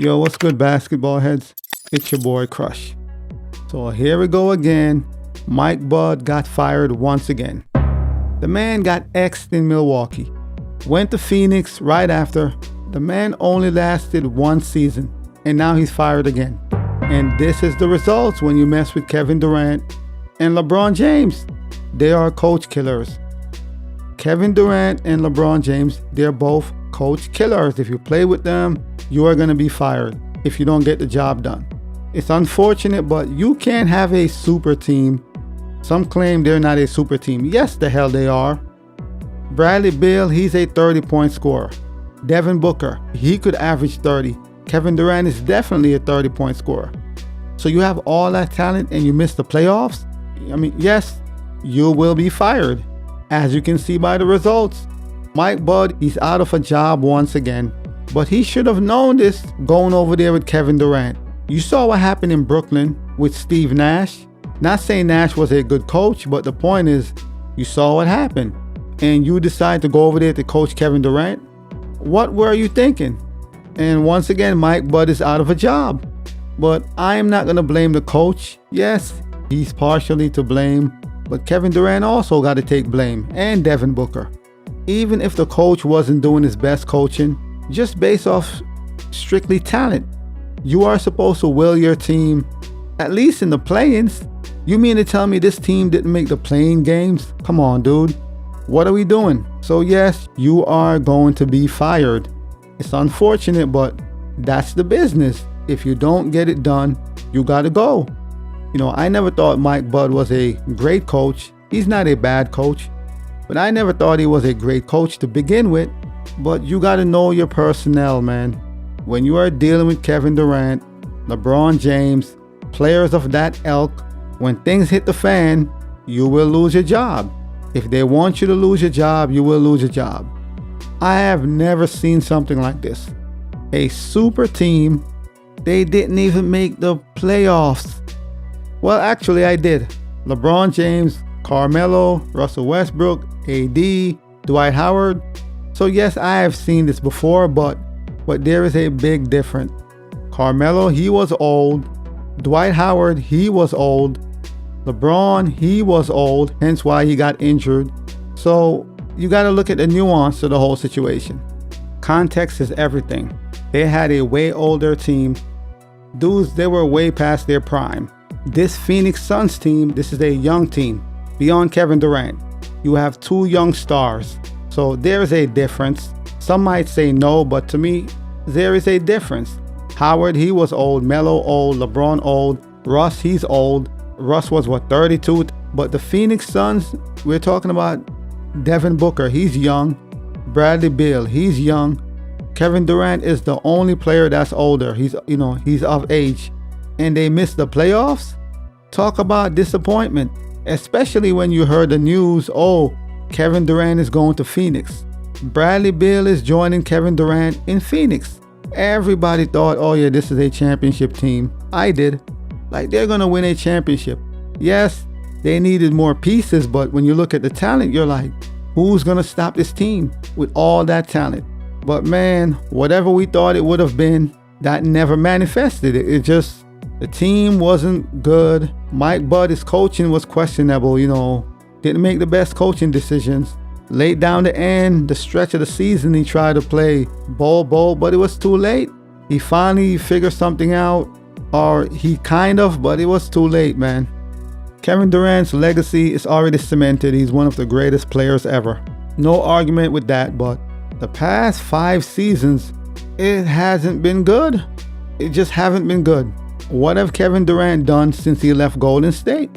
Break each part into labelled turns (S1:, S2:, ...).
S1: Yo, what's good, basketball heads? It's your boy Crush. So here we go again. Mike Bud got fired once again. The man got X'd in Milwaukee. Went to Phoenix right after. The man only lasted one season, and now he's fired again. And this is the results when you mess with Kevin Durant and LeBron James. They are coach killers. Kevin Durant and LeBron James, they're both coach killers. If you play with them, you are going to be fired if you don't get the job done. It's unfortunate, but you can't have a super team. Some claim they're not a super team. Yes, the hell they are. Bradley Beal, he's a 30-point scorer. Devin Booker, he could average 30. Kevin Durant is definitely a 30-point scorer. So you have all that talent and you miss the playoffs? I mean, yes, you will be fired. As you can see by the results, Mike Bud, he's out of a job once again. But he should have known this going over there with Kevin Durant. You saw what happened in Brooklyn with Steve Nash. Not saying Nash was a good coach, but the point is, you saw what happened. And you decide to go over there to coach Kevin Durant? What were you thinking? And once again, Mike Bud is out of a job. But I am not going to blame the coach. Yes, he's partially to blame. But Kevin Durant also got to take blame. And Devin Booker. Even if the coach wasn't doing his best coaching, just based off strictly talent. You are supposed to will your team, at least in the play-ins. You mean to tell me this team didn't make the play-in games? Come on, dude. What are we doing? So yes, you are going to be fired. It's unfortunate, but that's the business. If you don't get it done, you gotta go. You know, I never thought Mike Bud was a great coach. He's not a bad coach, but I never thought he was a great coach to begin with. But you gotta know your personnel, man. When you are dealing with Kevin Durant, LeBron James, players of that ilk, when things hit the fan, you will lose your job. If they want you to lose your job, you will lose your job. I have never seen something like this. A super team, they didn't even make the playoffs. Well, actually, I did. LeBron James, Carmelo, Russell Westbrook, AD, Dwight Howard. So yes, I have seen this before, but there is a big difference. Carmelo, he was old. Dwight Howard, he was old. LeBron, he was old, hence why he got injured. So you got to look at the nuance of the whole situation. Context is everything. They had a way older team. Dudes, they were way past their prime. This Phoenix Suns team, this is a young team. Beyond Kevin Durant, you have two young stars. So there is a difference. Some might say no, but to me, there is a difference. Howard, he was old. Melo old. LeBron old. Russ, he's old. Russ was 32? But the Phoenix Suns, we're talking about Devin Booker, he's young. Bradley Beal, he's young. Kevin Durant is the only player that's older. He's of age. And they missed the playoffs? Talk about disappointment. Especially when you heard the news, Kevin Durant is going to Phoenix. Bradley Beal is joining Kevin Durant in Phoenix. Everybody thought, this is a championship team. I did. Like, they're going to win a championship. Yes, they needed more pieces, but when you look at the talent, you're like, who's going to stop this team with all that talent? But man, whatever we thought it would have been, that never manifested. It just, the team wasn't good. Mike Bud's coaching was questionable, didn't make the best coaching decisions. Late down the end, the stretch of the season, he tried to play ball, but it was too late. He finally figured something out, or but it was too late, man. Kevin Durant's legacy is already cemented. He's one of the greatest players ever. No argument with that, but the past 5 seasons, it hasn't been good. It just haven't been good. What have Kevin Durant done since he left Golden State?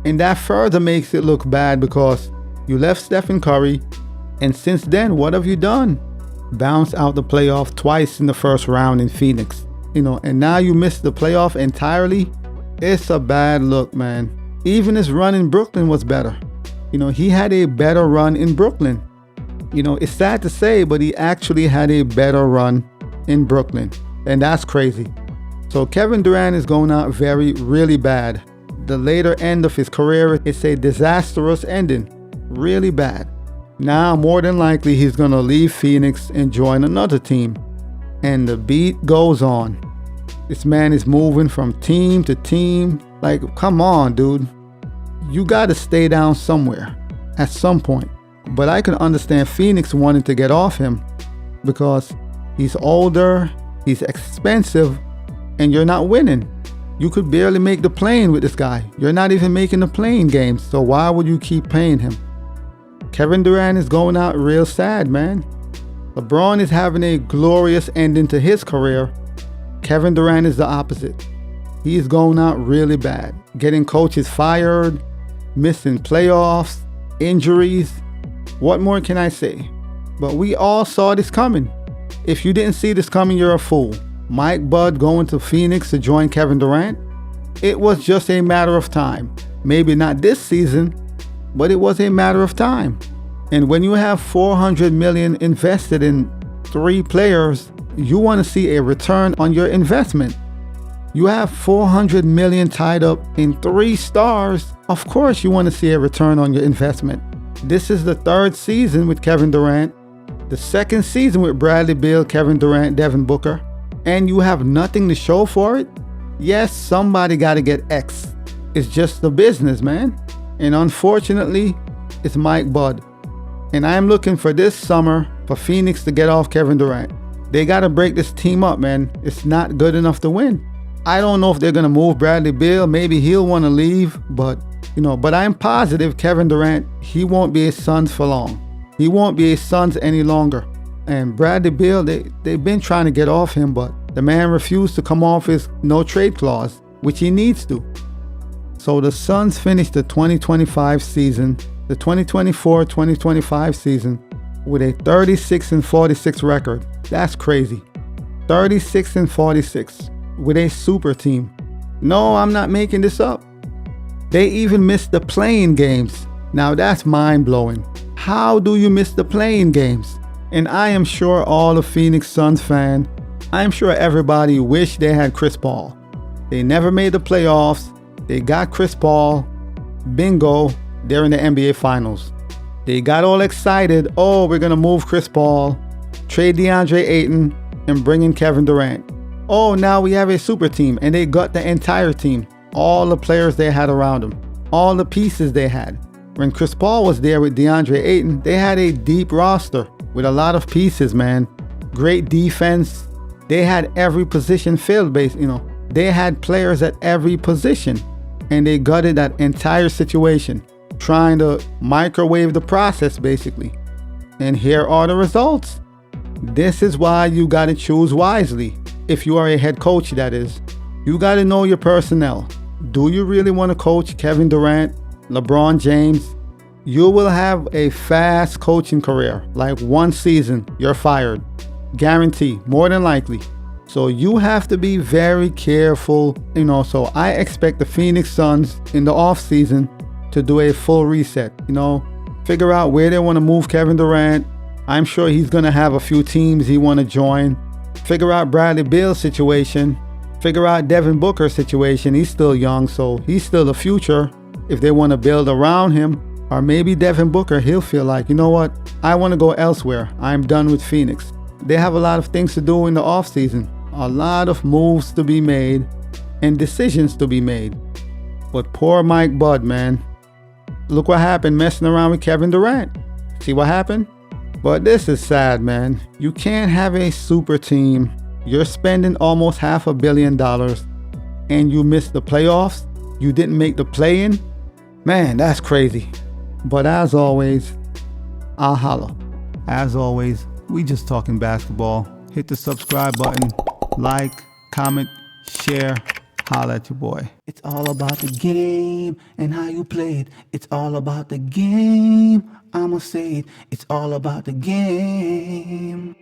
S1: And that further makes it look bad because you left Stephen Curry, and since then, what have you done? Bounced out the playoff twice in the first round in Phoenix. And now you missed the playoff entirely. It's a bad look, man. Even his run in Brooklyn was better. He had a better run in Brooklyn. It's sad to say, but he actually had a better run in Brooklyn. And that's crazy. So Kevin Durant is going out really bad. The later end of his career, it's a disastrous ending. Really bad. Now, more than likely, he's going to leave Phoenix and join another team. And the beat goes on. This man is moving from team to team. Like, come on, dude. You got to stay down somewhere at some point. But I can understand Phoenix wanting to get off him because he's older, he's expensive, and you're not winning. You could barely make the play-in with this guy. You're not even making the play-in games, so why would you keep paying him? Kevin Durant is going out real sad, man. LeBron is having a glorious ending to his career. Kevin Durant is the opposite. He is going out really bad. Getting coaches fired, missing playoffs, injuries. What more can I say? But we all saw this coming. If you didn't see this coming, you're a fool. Mike Bud going to Phoenix to join Kevin Durant? It was just a matter of time. Maybe not this season, but it was a matter of time. And when you have $400 million invested in 3 players, you want to see a return on your investment. You have $400 million tied up in 3 stars. Of course you want to see a return on your investment. This is the 3rd season with Kevin Durant, the 2nd season with Bradley Beal, Kevin Durant, Devin Booker, and you have nothing to show for it? Yes, somebody got to get X. It's just the business, man. And unfortunately, it's Mike Bud. And I am looking for this summer for Phoenix to get off Kevin Durant. They got to break this team up, man. It's not good enough to win. I don't know if they're going to move Bradley Beal. Maybe he'll want to leave, but I'm positive Kevin Durant, he won't be a Suns for long. He won't be a Suns any longer. And Bradley Beal, they've been trying to get off him, but the man refused to come off his no trade clause, which he needs to. So the Suns finished the 2025 season, the 2024-2025 season, with a 36-46 record. That's crazy. 36-46 with a super team. No, I'm not making this up. They even missed the play-in games. Now that's mind-blowing. How do you miss the play-in games? And I am sure all the Phoenix Suns fans, I'm sure everybody wished they had Chris Paul. They never made the playoffs. They got Chris Paul. Bingo, they're in the NBA Finals. They got all excited. Oh, we're going to move Chris Paul, trade DeAndre Ayton, and bring in Kevin Durant. Oh, now we have a super team. And they got the entire team. All the players they had around them. All the pieces they had. When Chris Paul was there with DeAndre Ayton, they had a deep roster with a lot of pieces, man. Great defense. They had every position filled, They had players at every position. And they gutted that entire situation, trying to microwave the process, basically. And here are the results. This is why you got to choose wisely. If you are a head coach, that is. You got to know your personnel. Do you really want to coach Kevin Durant, LeBron James? You will have a fast coaching career. Like 1 season, you're fired. Guarantee, more than likely. So you have to be very careful, So I expect the Phoenix Suns in the offseason to do a full reset, Figure out where they want to move Kevin Durant. I'm sure he's going to have a few teams he want to join. Figure out Bradley Beal's situation. Figure out Devin Booker's situation. He's still young, so he's still the future. If they want to build around him, or maybe Devin Booker, he'll feel like, you know what? I want to go elsewhere. I'm done with Phoenix. They have a lot of things to do in the offseason. A lot of moves to be made and decisions to be made. But poor Mike Bud, man. Look what happened messing around with Kevin Durant. See what happened? But this is sad, man. You can't have a super team. You're spending almost $500 million and you missed the playoffs. You didn't make the play-in. Man, that's crazy. But as always, I'll holla. As always, we just talking basketball. Hit the subscribe button, like, comment, share. Holla at your boy.
S2: It's all about the game and how you play it. It's all about the game. I'ma say it. It's all about the game.